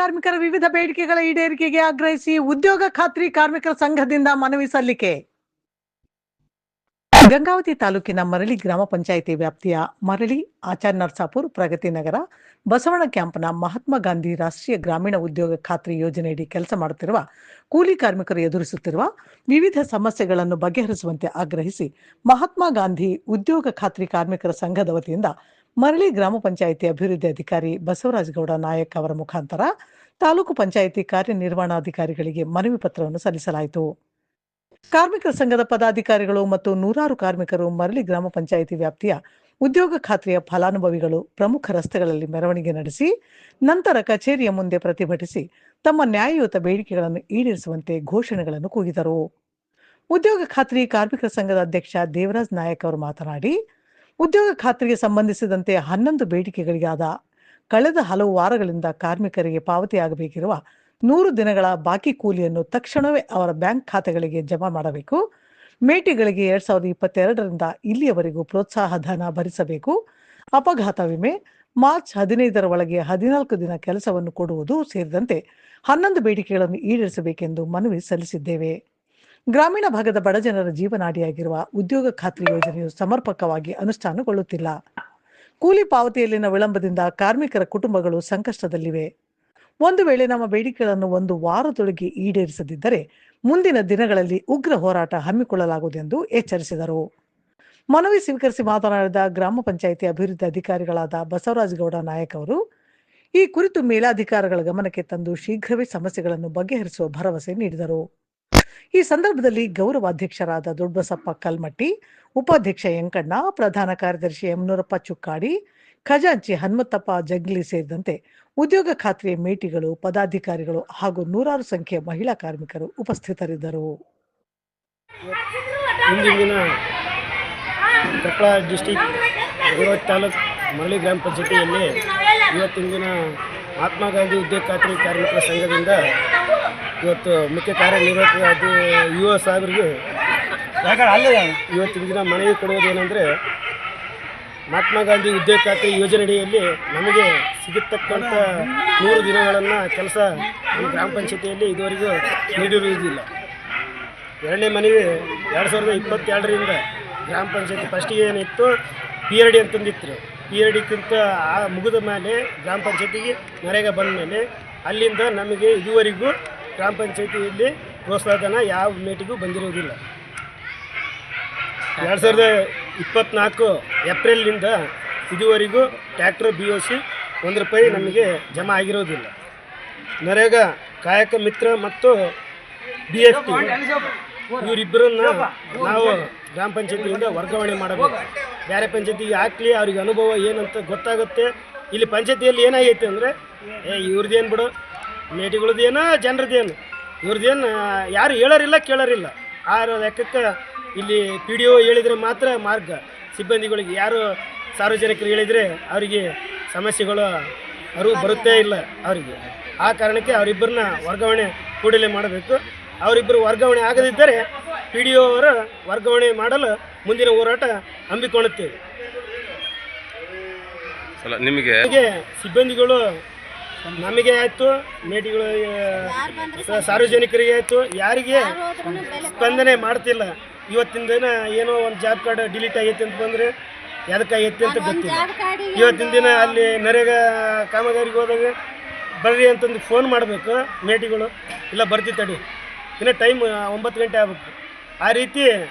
ಕಾರ್ಮಿಕರ ವಿವಿಧ ಬೇಡಿಕೆಗಳ ಈಡೇರಿಕೆಗೆ ಆಗ್ರಹಿಸಿ ಉದ್ಯೋಗ ಖಾತ್ರಿ ಕಾರ್ಮಿಕರ ಸಂಘದಿಂದ ಮನವಿ ಸಲ್ಲಿಕೆ. ಗಂಗಾವತಿ ತಾಲೂಕಿನ ಮರಳಿ ಗ್ರಾಮ ಪಂಚಾಯಿತಿ ವ್ಯಾಪ್ತಿಯ ಮರಳಿ, ಆಚಾರ್ ನರ್ಸಾಪುರ್, ಪ್ರಗತಿ ನಗರ, ಬಸವಣ ಕ್ಯಾಂಪ್ನ ಮಹಾತ್ಮ ಗಾಂಧಿ ರಾಷ್ಟ್ರೀಯ ಗ್ರಾಮೀಣ ಉದ್ಯೋಗ ಖಾತ್ರಿ ಯೋಜನೆಯಡಿ ಕೆಲಸ ಮಾಡುತ್ತಿರುವ ಕೂಲಿ ಕಾರ್ಮಿಕರು ಎದುರಿಸುತ್ತಿರುವ ವಿವಿಧ ಸಮಸ್ಯೆಗಳನ್ನು ಬಗೆಹರಿಸುವಂತೆ ಆಗ್ರಹಿಸಿ ಮಹಾತ್ಮ ಗಾಂಧಿ ಉದ್ಯೋಗ ಖಾತ್ರಿ ಕಾರ್ಮಿಕರ ಸಂಘದ ವತಿಯಿಂದ ಮರಳಿ ಗ್ರಾಮ ಪಂಚಾಯಿತಿ ಅಭಿವೃದ್ಧಿ ಅಧಿಕಾರಿ ಬಸವರಾಜಗೌಡ ನಾಯಕ್ ಅವರ ಮುಖಾಂತರ ತಾಲೂಕು ಪಂಚಾಯಿತಿ ಕಾರ್ಯನಿರ್ವಹಣಾಧಿಕಾರಿಗಳಿಗೆ ಮನವಿ ಪತ್ರವನ್ನು ಸಲ್ಲಿಸಲಾಯಿತು. ಕಾರ್ಮಿಕರ ಸಂಘದ ಪದಾಧಿಕಾರಿಗಳು ಮತ್ತು ನೂರಾರು ಕಾರ್ಮಿಕರು ಮರಳಿ ಗ್ರಾಮ ಪಂಚಾಯಿತಿ ವ್ಯಾಪ್ತಿಯ ಉದ್ಯೋಗ ಖಾತ್ರಿಯ ಫಲಾನುಭವಿಗಳು ಪ್ರಮುಖ ರಸ್ತೆಗಳಲ್ಲಿ ಮೆರವಣಿಗೆ ನಡೆಸಿ ನಂತರ ಕಚೇರಿಯ ಮುಂದೆ ಪ್ರತಿಭಟಿಸಿ ತಮ್ಮ ನ್ಯಾಯಯುತ ಬೇಡಿಕೆಗಳನ್ನು ಈಡೇರಿಸುವಂತೆ ಘೋಷಣೆಗಳನ್ನು ಕೂಗಿದರು. ಉದ್ಯೋಗ ಖಾತ್ರಿ ಕಾರ್ಮಿಕರ ಸಂಘದ ಅಧ್ಯಕ್ಷ ದೇವರಾಜ್ ನಾಯಕ್ ಅವರು ಮಾತನಾಡಿ, ಉದ್ಯೋಗ ಖಾತ್ರಿಗೆ ಸಂಬಂಧಿಸಿದಂತೆ 11 ಬೇಡಿಕೆಗಳಿಗಾದ ಕಳೆದ ಹಲವು ವಾರಗಳಿಂದ ಕಾರ್ಮಿಕರಿಗೆ ಪಾವತಿಯಾಗಬೇಕಿರುವ 100 ದಿನಗಳ ಬಾಕಿ ಕೂಲಿಯನ್ನು ತಕ್ಷಣವೇ ಅವರ ಬ್ಯಾಂಕ್ ಖಾತೆಗಳಿಗೆ ಜಮಾ ಮಾಡಬೇಕು. ಮೇಟಿಗಳಿಗೆ 2022ರಿಂದ ಇಲ್ಲಿಯವರೆಗೂ ಪ್ರೋತ್ಸಾಹ ಧನ ಭರಿಸಬೇಕು. ಅಪಘಾತ ವಿಮೆ ಮಾರ್ಚ್ 15ರ ಒಳಗೆ 14 ದಿನ ಕೆಲಸವನ್ನು ಕೊಡುವುದು ಸೇರಿದಂತೆ 11 ಬೇಡಿಕೆಗಳನ್ನು ಈಡೇರಿಸಬೇಕೆಂದು ಮನವಿ ಸಲ್ಲಿಸಿದ್ದೇವೆ. ಗ್ರಾಮೀಣ ಭಾಗದ ಬಡಜನರ ಜೀವನಾಡಿಯಾಗಿರುವ ಉದ್ಯೋಗ ಖಾತ್ರಿ ಯೋಜನೆಯು ಸಮರ್ಪಕವಾಗಿ ಅನುಷ್ಠಾನಗೊಳ್ಳುತ್ತಿಲ್ಲ. ಕೂಲಿ ಪಾವತಿಯಲ್ಲಿನ ವಿಳಂಬದಿಂದ ಕಾರ್ಮಿಕರ ಕುಟುಂಬಗಳು ಸಂಕಷ್ಟದಲ್ಲಿವೆ. ಒಂದು ವೇಳೆ ನಮ್ಮ ಬೇಡಿಕೆಗಳನ್ನು 1 ವಾರದೊಳಗೆ ಈಡೇರಿಸದಿದ್ದರೆ ಮುಂದಿನ ದಿನಗಳಲ್ಲಿ ಉಗ್ರ ಹೋರಾಟ ಹಮ್ಮಿಕೊಳ್ಳಲಾಗುವುದೆಂದು ಎಚ್ಚರಿಸಿದರು. ಮನವಿ ಸ್ವೀಕರಿಸಿ ಮಾತನಾಡಿದ ಗ್ರಾಮ ಪಂಚಾಯಿತಿ ಅಭಿವೃದ್ಧಿ ಅಧಿಕಾರಿಗಳಾದ ಬಸವರಾಜಗೌಡ ನಾಯಕ್ ಅವರು ಈ ಕುರಿತು ಮೇಲಾಧಿಕಾರಿಗಳ ಗಮನಕ್ಕೆ ತಂದು ಶೀಘ್ರವೇ ಸಮಸ್ಯೆಗಳನ್ನು ಬಗೆಹರಿಸುವ ಭರವಸೆ ನೀಡಿದರು. ಈ ಸಂದರ್ಭದಲ್ಲಿ ಗೌರವ ಅಧ್ಯಕ್ಷರಾದ ದೊಡ್ಡಬಸಪ್ಪ ಕಲ್ಮಟ್ಟಿ, ಉಪಾಧ್ಯಕ್ಷ ಯಂಕಣ್ಣ, ಪ್ರಧಾನ ಕಾರ್ಯದರ್ಶಿ ಯಮನೂರಪ್ಪ ಚುಕ್ಕಾಡಿ, ಖಜಾಂಚಿ ಹನುಮಂತಪ್ಪ ಜಗ್ಲಿ ಸೇರಿದಂತೆ ಉದ್ಯೋಗ ಖಾತ್ರಿಯ ಮೇಟಿಗಳು, ಪದಾಧಿಕಾರಿಗಳು ಹಾಗೂ ನೂರಾರು ಸಂಖ್ಯೆಯ ಮಹಿಳಾ ಕಾರ್ಮಿಕರು ಉಪಸ್ಥಿತರಿದ್ದರು. ಇಂದಿನ ಕೊಪ್ಪಳ ಡಿಸ್ಟಿಕ್ ಗಂಗಾವತಿ ತಾಲೂಕು ಮರಳಿ ಗ್ರಾಮ ಪಂಚಾಯತಿಯಲ್ಲಿ ಇವತ್ತಿನ ದಿನ ಮಹಾತ್ಮ ಗಾಂಧಿ ಉದ್ಯೋಗ ಖಾತ್ರಿ ಕಾರ್ಮಿಕರ ಸಂಘದಿಂದ ಇವತ್ತು ಮುಖ್ಯ ಕಾರ್ಯನಿರ್ವಾಹಕ ಯುವ ಸಾಹೇಬರಿಗೆ ಇವತ್ತಿನ ದಿನ ಮನವಿ ಕೊಡುವುದೇನೆಂದರೆ, ಮಹಾತ್ಮ ಗಾಂಧಿ ಉದ್ಯೋಗ ಖಾತ್ರಿ ಯೋಜನೆಯಡಿಯಲ್ಲಿ ನಮಗೆ ಸಿಗತಕ್ಕಂಥ 100 ದಿನಗಳನ್ನು ಕೆಲಸ ನಮ್ಮ ಗ್ರಾಮ ಪಂಚಾಯತಿಯಲ್ಲಿ ಇದುವರೆಗೂ ನೀಡಿರುವುದಿಲ್ಲ. ಎರಡನೇ ಮನವಿ 2022ರಿಂದ ಗ್ರಾಮ ಪಂಚಾಯತಿ ಫಸ್ಟಿಗೆ ಏನಿತ್ತು PRD ಅಂತಂದಿತ್ತು. PRDಕ್ಕಿಂತ ಮುಗಿದ ಮೇಲೆ ಗ್ರಾಮ ಪಂಚಾಯತಿಗೆ ನರೇಗಾ ಬಂದ ಮೇಲೆ ಅಲ್ಲಿಂದ ನಮಗೆ ಇದುವರೆಗೂ ಗ್ರಾಮ ಪಂಚಾಯತಿಯಲ್ಲಿ ಪ್ರೋತ್ಸಾಹಧನ ಯಾವ ಮೇಟಿಗೂ ಬಂದಿರುವುದಿಲ್ಲ. 2024 ಏಪ್ರಿಲ್ನಿಂದ ಇದುವರೆಗೂ ಟ್ಯಾಕ್ಟರ್ BOC ₹1 ನಮಗೆ ಜಮಾ ಆಗಿರೋದಿಲ್ಲ. ನರೇಗಾ ಕಾಯಕ ಮಿತ್ರ ಮತ್ತು BFT ಇವರಿಬ್ಬರನ್ನ ನಾವು ಗ್ರಾಮ ಪಂಚಾಯತಿಯಿಂದ ವರ್ಗಾವಣೆ ಮಾಡಬೇಕು. ಬೇರೆ ಪಂಚಾಯತಿಗೆ ಹಾಕಲಿ, ಅವ್ರಿಗೆ ಅನುಭವ ಏನಂತ ಗೊತ್ತಾಗುತ್ತೆ. ಇಲ್ಲಿ ಪಂಚಾಯತಿಯಲ್ಲಿ ಏನಾಗೈತೆ ಅಂದರೆ, ಇವ್ರದ್ದೇನು ಬಿಡು, ಮೇಟಿಗಳದ್ದೇನೋ ಜನರದ್ದೇನು, ಇವ್ರದ್ದೇನು ಯಾರು ಹೇಳೋರಿಲ್ಲ ಕೇಳೋರಿಲ್ಲ. ಆ ಲೆಕ್ಕಕ್ಕೆ ಇಲ್ಲಿ PDO ಹೇಳಿದರೆ ಮಾತ್ರ ಮಾರ್ಗ, ಸಿಬ್ಬಂದಿಗಳಿಗೆ ಯಾರು ಸಾರ್ವಜನಿಕರು ಹೇಳಿದರೆ ಅವರಿಗೆ ಸಮಸ್ಯೆಗಳು ಅರಿವು ಬರುತ್ತೇ ಇಲ್ಲ ಅವರಿಗೆ. ಆ ಕಾರಣಕ್ಕೆ ಅವರಿಬ್ಬರನ್ನ ವರ್ಗಾವಣೆ ಕೂಡಲೇ ಮಾಡಬೇಕು. ಅವರಿಬ್ಬರು ವರ್ಗಾವಣೆ ಆಗದಿದ್ದರೆ PDO ಅವರ ವರ್ಗಾವಣೆ ಮಾಡಲು ಮುಂದಿನ ಹೋರಾಟ ಹಮ್ಮಿಕೊಳ್ಳುತ್ತೇವೆ. ನಿಮಗೆ ಸಿಬ್ಬಂದಿಗಳು ನಮಗೆ ಆಯಿತು, ಮೇಟಿಗಳು ಸಾರ್ವಜನಿಕರಿಗೆ ಆಯಿತು, ಯಾರಿಗೆ ಸ್ಪಂದನೆ ಮಾಡ್ತಿಲ್ಲ. ಇವತ್ತಿನ ದಿನ ಏನೋ ಒಂದು ಜಾಬ್ ಕಾರ್ಡ್ ಡಿಲೀಟ್ ಆಗೈತೆ ಅಂತ ಬಂದರೆ ಎದಕ್ಕಾಗೈತೆ ಅಂತ ಗೊತ್ತಿಲ್ಲ. ಇವತ್ತಿನ ದಿನ ಅಲ್ಲಿ ನರೇಗಾ ಕಾಮಗಾರಿಗೆ ಹೋದಾಗ ಬರ್ರಿ ಅಂತಂದು ಫೋನ್ ಮಾಡಬೇಕು ಮೇಟಿಗಳು, ಇಲ್ಲ ಬರ್ತಿ ತಡಿ, ಇನ್ನು ಟೈಮ್ 9 ಗಂಟೆ ಆಗಬೇಕು. ಆ ರೀತಿ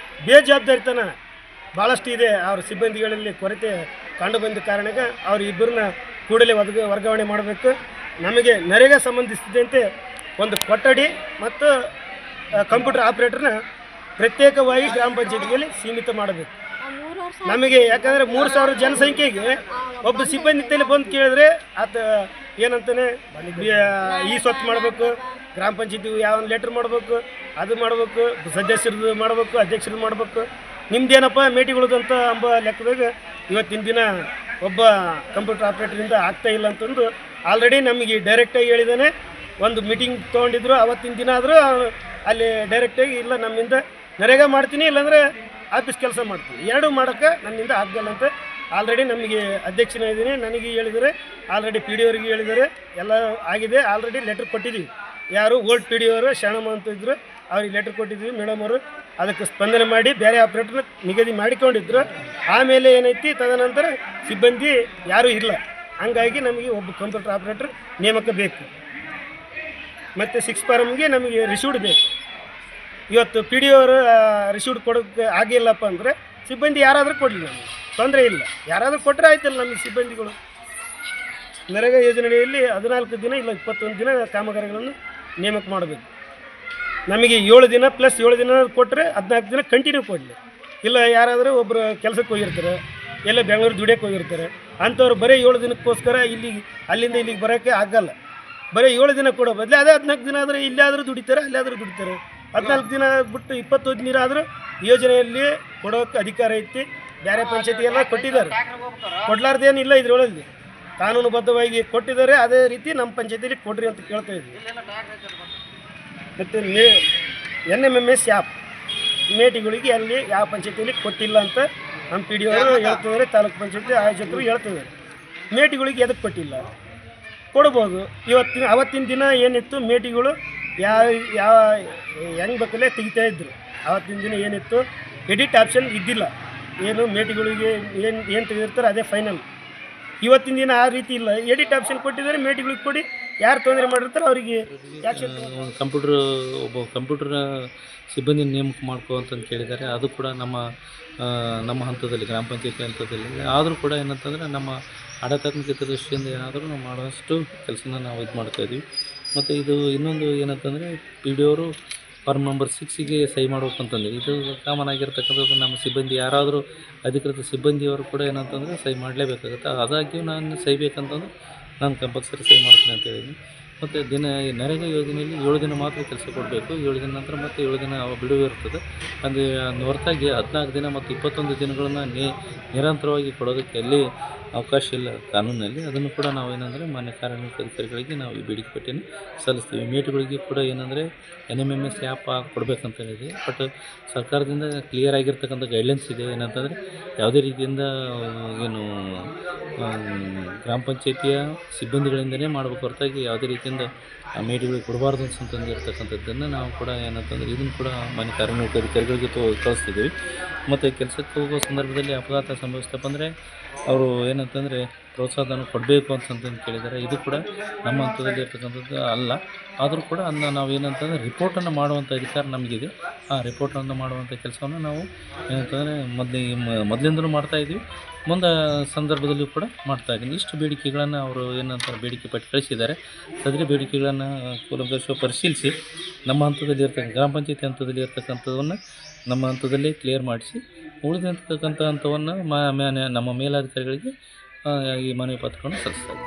ಬೇಜವಾಬ್ದಾರಿತನ ಭಾಳಷ್ಟು ಇದೆ. ಅವ್ರ ಸಿಬ್ಬಂದಿಗಳಲ್ಲಿ ಕೊರತೆ ಕಂಡು ಬಂದ ಕಾರಣಕ್ಕೆ ಅವ್ರ ಇಬ್ಬರನ್ನ ಕೂಡಲೇ ವರ್ಗಾವಣೆ ಮಾಡಬೇಕು. ನಮಗೆ ನರೇಗಾ ಸಂಬಂಧಿಸಿದಂತೆ ಒಂದು ಕೊಠಡಿ ಮತ್ತು ಕಂಪ್ಯೂಟರ್ ಆಪ್ರೇಟರ್ನ ಪ್ರತ್ಯೇಕವಾಗಿ ಗ್ರಾಮ ಪಂಚಾಯತಿಯಲ್ಲಿ ಸೀಮಿತ ಮಾಡಬೇಕು. ನಮಗೆ ಯಾಕಂದರೆ 3000 ಜನಸಂಖ್ಯೆಗೆ ಒಬ್ಬ ಸಿಬ್ಬಂದಿ ತಲೆ ಬಂದು ಕೇಳಿದ್ರೆ ಆತ ಏನಂತಾನೆ ಈ ಸ್ವತ್ತು ಮಾಡಬೇಕು, ಗ್ರಾಮ ಪಂಚಾಯತಿ ಯಾವ ಲೆಟ್ರ್ ಮಾಡಬೇಕು, ಅದು ಮಾಡಬೇಕು, ಸದಸ್ಯರದ್ದು ಮಾಡಬೇಕು, ಅಧ್ಯಕ್ಷರದ್ದು ಮಾಡಬೇಕು, ನಿಮ್ದೇನಪ್ಪ ಮೇಟಿಗಳದಂತ ಎಂಬ ಲೆಕ್ಕದಾಗ ಇವತ್ತಿನ ದಿನ ಒಬ್ಬ ಕಂಪ್ಯೂಟರ್ ಆಪ್ರೇಟರಿಂದ ಆಗ್ತಾಯಿಲ್ಲ ಅಂತಂದು ಆಲ್ರೆಡಿ ನಮಗೆ ಡೈರೆಕ್ಟಾಗಿ ಹೇಳಿದ್ದಾನೆ. ಒಂದು ಮೀಟಿಂಗ್ ತೊಗೊಂಡಿದ್ರು, ಅವತ್ತಿನ ದಿನ ಆದರೂ ಅಲ್ಲಿ ಡೈರೆಕ್ಟಾಗಿ ಇಲ್ಲ ನಮ್ಮಿಂದ ನರೇಗಾ ಮಾಡ್ತೀನಿ, ಇಲ್ಲಾಂದರೆ ಆಫೀಸ್ ಕೆಲಸ ಮಾಡ್ತೀನಿ, ಎರಡೂ ಮಾಡೋಕ್ಕೆ ನನ್ನಿಂದ ಆಗಲ್ಲ ಅಂತ ಆಲ್ರೆಡಿ ನಮಗೆ ಅಧ್ಯಕ್ಷನ ಇದ್ದೀನಿ, ನನಗೆ ಹೇಳಿದರೆ, ಆಲ್ರೆಡಿ ಪಿ ಡಿ ಅವರಿಗೆ ಹೇಳಿದರೆ, ಎಲ್ಲ ಆಗಿದೆ. ಆಲ್ರೆಡಿ ಲೆಟ್ರ್ ಕೊಟ್ಟಿದ್ದೀವಿ. ಯಾರು ಓಲ್ಡ್ ಪಿ ಡಿ ಅವರು ಶರಣಮ್ಮ ಅಂತ ಇದ್ದರು, ಅವ್ರಿಗೆ ಲೆಟ್ರ್ ಕೊಟ್ಟಿದ್ವಿ. ಮೇಡಮ್ ಅವರು ಅದಕ್ಕೆ ಸ್ಪಂದನೆ ಮಾಡಿ ಬೇರೆ ಆಪ್ರೇಟರ್ನ ನಿಗದಿ ಮಾಡಿಕೊಂಡಿದ್ರು. ಆಮೇಲೆ ಏನೈತಿ, ತದನಂತರ ಸಿಬ್ಬಂದಿ ಯಾರೂ ಇಲ್ಲ. ಹಂಗಾಗಿ ನಮಗೆ ಒಬ್ಬ ಕಂಪ್ಯೂಟರ್ ಆಪ್ರೇಟರ್ ನೇಮಕ ಬೇಕು. ಮತ್ತು 6 ಫಾರಮ್ಗೆ ನಮಗೆ ರಿಸೀವ್ಡ್ ಬೇಕು. ಇವತ್ತು ಪಿ ಡಿ ಅವರು ರಿಸೀವ್ಡ್ ಕೊಡೋಕ್ಕೆ ಆಗಿಲ್ಲಪ್ಪ ಅಂದರೆ ಸಿಬ್ಬಂದಿ ಯಾರಾದರೂ ಕೊಡಲಿ, ನಮಗೆ ತೊಂದರೆ ಇಲ್ಲ. ಯಾರಾದರೂ ಕೊಟ್ಟರೆ ಆಯ್ತಲ್ಲ ನಮಗೆ ಸಿಬ್ಬಂದಿಗಳು. ನರೇಗಾ ಯೋಜನೆಯಲ್ಲಿ 14 ದಿನ ಇಲ್ಲ 21 ದಿನ ಕಾಮಗಾರಿಗಳನ್ನು ನೇಮಕ ಮಾಡಬೇಕು. ನಮಗೆ 7 ದಿನ ಪ್ಲಸ್ 7 ದಿನ ಕೊಟ್ಟರೆ 14 ದಿನ ಕಂಟಿನ್ಯೂ ಕೊಡಲಿ. ಇಲ್ಲ ಯಾರಾದರೂ ಒಬ್ಬರು ಕೆಲಸಕ್ಕೆ ಹೋಗಿರ್ತಾರೆ, ಎಲ್ಲ ಬೆಂಗಳೂರು ದುಡಿಯೋಕ್ಕೆ ಹೋಗಿರ್ತಾರೆ, ಅಂಥವ್ರು ಬರೀ 7 ದಿನಕ್ಕೋಸ್ಕರ ಅಲ್ಲಿಂದ ಇಲ್ಲಿಗೆ ಬರೋಕ್ಕೆ ಆಗಲ್ಲ. ಬರೀ 7 ದಿನ ಕೊಡೋ ಬದಲೇ ಅದೇ 14 ದಿನ ಆದರೆ ಇಲ್ಲಾದರೂ ದುಡಿತಾರೆ, ಅಲ್ಲಾದರೂ ದುಡಿತಾರೆ. 14 ದಿನ ಬಿಟ್ಟು 21 ದಿನ ಆದರೂ ಯೋಜನೆಯಲ್ಲಿ ಕೊಡೋಕ್ಕೆ ಅಧಿಕಾರ ಐತಿ. ಬೇರೆ ಪಂಚಾಯತಿ ಎಲ್ಲ ಕೊಟ್ಟಿದ್ದಾರೆ, ಕೊಡಲಾರ್ದೇನಿಲ್ಲ. ಇದರೊಳಗೆ ಕಾನೂನುಬದ್ಧವಾಗಿ ಕೊಟ್ಟಿದ್ದಾರೆ. ಅದೇ ರೀತಿ ನಮ್ಮ ಪಂಚಾಯತಿಯಲ್ಲಿ ಕೊಡ್ರಿ ಅಂತ ಕೇಳ್ತಾ ಇದ್ವಿ. ಮತ್ತು NMMS ಆ್ಯಪ್ ಮೇಟಿಗಳಿಗೆ ಅಲ್ಲಿ ಯಾವ ಪಂಚಾಯತಿಯಲ್ಲಿ ಕೊಟ್ಟಿಲ್ಲ ಅಂತ ನಮ್ಮ ಪಿ ಡಿ ಅವರು ಹೇಳ್ತಿದ್ದಾರೆ, ತಾಲೂಕು ಪಂಚಾಯತಿ ಆಯೋಜಕರು ಹೇಳ್ತಿದ್ದಾರೆ. ಮೇಟಿಗಳಿಗೆ ಎದಕ್ಕೆ ಕೊಟ್ಟಿಲ್ಲ, ಕೊಡ್ಬೋದು. ಅವತ್ತಿನ ದಿನ ಏನಿತ್ತು, ಮೇಟಿಗಳು ಯಾವ ಹೆಂಗೆ ಬೇಕಲ್ಲೇ ತೆಗಿತಾಯಿದ್ರು. ಅವತ್ತಿನ ದಿನ ಏನಿತ್ತು, ಎಡಿಟ್ ಆಪ್ಷನ್ ಇದ್ದಿಲ್ಲ. ಏನು ಮೇಟಿಗಳಿಗೆ ಏನು ತೆಗೆದಿರ್ತಾರೆ ಅದೇ ಫೈನಲ್. ಇವತ್ತಿನ ದಿನ ಆ ರೀತಿ ಇಲ್ಲ, ಎಡಿಟ್ ಆಪ್ಷನ್ ಕೊಟ್ಟಿದ್ದಾರೆ. ಮೇಟಿಗಳಿಗೆ ಕೊಡಿ, ಯಾರು ತೊಂದರೆ ಮಾಡಿರ್ತಾರೆ ಅವರಿಗೆ ಆ್ಯಕ್ಷನ್. ಒಬ್ಬ ಕಂಪ್ಯೂಟರ್ ಸಿಬ್ಬಂದಿ ನೇಮಕ ಮಾಡ್ಕೋ ಅಂತಂದು ಕೇಳಿದ್ದಾರೆ. ಅದು ಕೂಡ ನಮ್ಮ ಹಂತದಲ್ಲಿ, ಗ್ರಾಮ ಪಂಚಾಯತಿ ಹಂತದಲ್ಲಿ. ಆದರೂ ಕೂಡ ಏನಂತಂದರೆ ನಮ್ಮ ಆಡಳಿತಾತ್ಮಕ ದೃಷ್ಟಿಯಿಂದ ಏನಾದರೂ ನಾವು ಮಾಡೋಷ್ಟು ಕೆಲಸನ ನಾವು ಇದು ಮಾಡ್ತಾಯಿದ್ವಿ. ಮತ್ತು ಇದು ಇನ್ನೊಂದು ಏನಂತಂದರೆ ಪಿ ಡಿ ಅವರು ಫಾರ್ಮ್ ನಂಬರ್ 6ಗೆ ಸಹಿ ಮಾಡ್ಬೇಕಂತಂದು, ಇದು ಕಾಮನ್ ಆಗಿರ್ತಕ್ಕಂಥದ್ದು. ನಮ್ಮ ಸಿಬ್ಬಂದಿ ಯಾರಾದರೂ ಅಧಿಕೃತ ಸಿಬ್ಬಂದಿಯವರು ಕೂಡ ಏನಂತಂದರೆ ಸಹಿ ಮಾಡಲೇಬೇಕಾಗುತ್ತೆ. ಆದಾಗ್ಯೂ ನಾನು ಸಹಿ ಬೇಕಂತಂದ್ರೆ ನಾನು ಕಂಪಲ್ಸರಿ ಸಹಿ ಮಾಡ್ತೀನಿ ಅಂತ ಹೇಳಿದ್ದೀನಿ. ಮತ್ತು ನರೇಗಾ ಯೋಜನೆಯಲ್ಲಿ 7 ದಿನ ಮಾತ್ರ ಕೆಲಸ ಕೊಡಬೇಕು. 7 ದಿನ ನಂತರ ಮತ್ತೆ 7 ದಿನ ಬಿಡುವು ಇರ್ತದೆ. ಅಂದರೆ ಹೊರತಾಗಿ 14 ದಿನ ಮತ್ತು 21 ದಿನಗಳನ್ನು ನಿರಂತರವಾಗಿ ಕೊಡೋದಕ್ಕೆ ಎಲ್ಲಿ ಅವಕಾಶ ಇಲ್ಲ ಕಾನೂನಲ್ಲಿ. ಅದನ್ನು ಕೂಡ ನಾವು ಏನಂದರೆ ಮಾನ್ಯ ಕಾರ್ಯನಿರ್ವಾಹಕ ಅಧಿಕಾರಿಗಳಿಗೆ ನಾವು ಈ ಬೇಡಿಕೆ ಪಟ್ಟಿಯನ್ನು ಸಲ್ಲಿಸ್ತೀವಿ. ಮೇಟ್ಗಳಿಗೆ ಕೂಡ ಏನಂದರೆ NMMS ಆ್ಯಪ್ ಕೊಡಬೇಕಂತ ಹೇಳಿದೆ. ಬಟ್ ಸರ್ಕಾರದಿಂದ ಕ್ಲಿಯರ್ ಆಗಿರ್ತಕ್ಕಂಥ ಗೈಡ್ಲೈನ್ಸ್ ಇದೆ. ಏನಂತಂದರೆ ಯಾವುದೇ ರೀತಿಯಿಂದ ಏನು ಗ್ರಾಮ ಪಂಚಾಯತಿಯ ಸಿಬ್ಬಂದಿಗಳಿಂದಲೇ ಮಾಡಬೇಕು, ಹೊರತಾಗಿ ಯಾವುದೇ ರೀತಿಯಿಂದ ಮೇಟಿಗಳಿಗೆ ಕೊಡಬಾರ್ದು ಅಂತಂದಿರ್ತಕ್ಕಂಥದ್ದನ್ನು ನಾವು ಕೂಡ ಏನಂತಂದರೆ ಇದನ್ನು ಕೂಡ ಮಾನ್ಯ ಕಾರ್ಯನಿರ್ವಾಹಕ ಅಧಿಕಾರಿಗಳಿಗೆ ಕಳಿಸ್ತಿದ್ದೀವಿ. ಮತ್ತು ಕೆಲಸಕ್ಕೆ ಹೋಗೋ ಸಂದರ್ಭದಲ್ಲಿ ಅಪಘಾತ ಸಂಭವಿಸ್ತಪ್ಪ ಅಂದರೆ ಅವರು ಏನಂತಂದರೆ ಪ್ರೋತ್ಸಾಹಧನ ಕೊಡಬೇಕು ಅಂತಂದು ಕೇಳಿದ್ದಾರೆ. ಇದು ಕೂಡ ನಮ್ಮ ಹಂತದಲ್ಲಿ ಇರ್ತಕ್ಕಂಥದ್ದು ಅಲ್ಲ. ಆದರೂ ಕೂಡ ಅದನ್ನ ನಾವು ಏನಂತಂದರೆ ರಿಪೋರ್ಟನ್ನು ಮಾಡುವಂಥ ಅಧಿಕಾರ ನಮಗಿದೆ. ಆ ರಿಪೋರ್ಟನ್ನು ಮಾಡುವಂಥ ಕೆಲಸವನ್ನು ನಾವು ಏನಂತಂದರೆ ಮೊದಲಿಂದಲೂ ಮಾಡ್ತಾಯಿದ್ವಿ, ಮುಂದೆ ಸಂದರ್ಭದಲ್ಲೂ ಕೂಡ ಮಾಡ್ತಾಯಿದ್ದೀನಿ. ಇಷ್ಟು ಬೇಡಿಕೆಗಳನ್ನು ಅವರು ಏನಂತಾರೆ ಬೇಡಿಕೆ ಪಟ್ಟಿ ಕಳಿಸಿದ್ದಾರೆ. ಸದರಿ ಬೇಡಿಕೆಗಳನ್ನು ಕೂಲಂಕಷವಾಗಿ ಪರಿಶೀಲಿಸಿ ನಮ್ಮ ಹಂತದಲ್ಲಿ ಗ್ರಾಮ ಪಂಚಾಯತಿ ಹಂತದಲ್ಲಿ ಇರ್ತಕ್ಕಂಥದ್ದನ್ನು ನಮ್ಮ ಹಂತದಲ್ಲೇ ಕ್ಲಿಯರ್ ಮಾಡಿಸಿ, ಉಳಿದಿರ್ತಕ್ಕಂಥ ಹಂತವನ್ನು ನಮ್ಮ ಮೇಲಧಿಕಾರಿಗಳಿಗೆ ಈ ಮನವಿ ಪತ್ರವನ್ನು ಸಲ್ಲಿಸ್ತಾರೆ.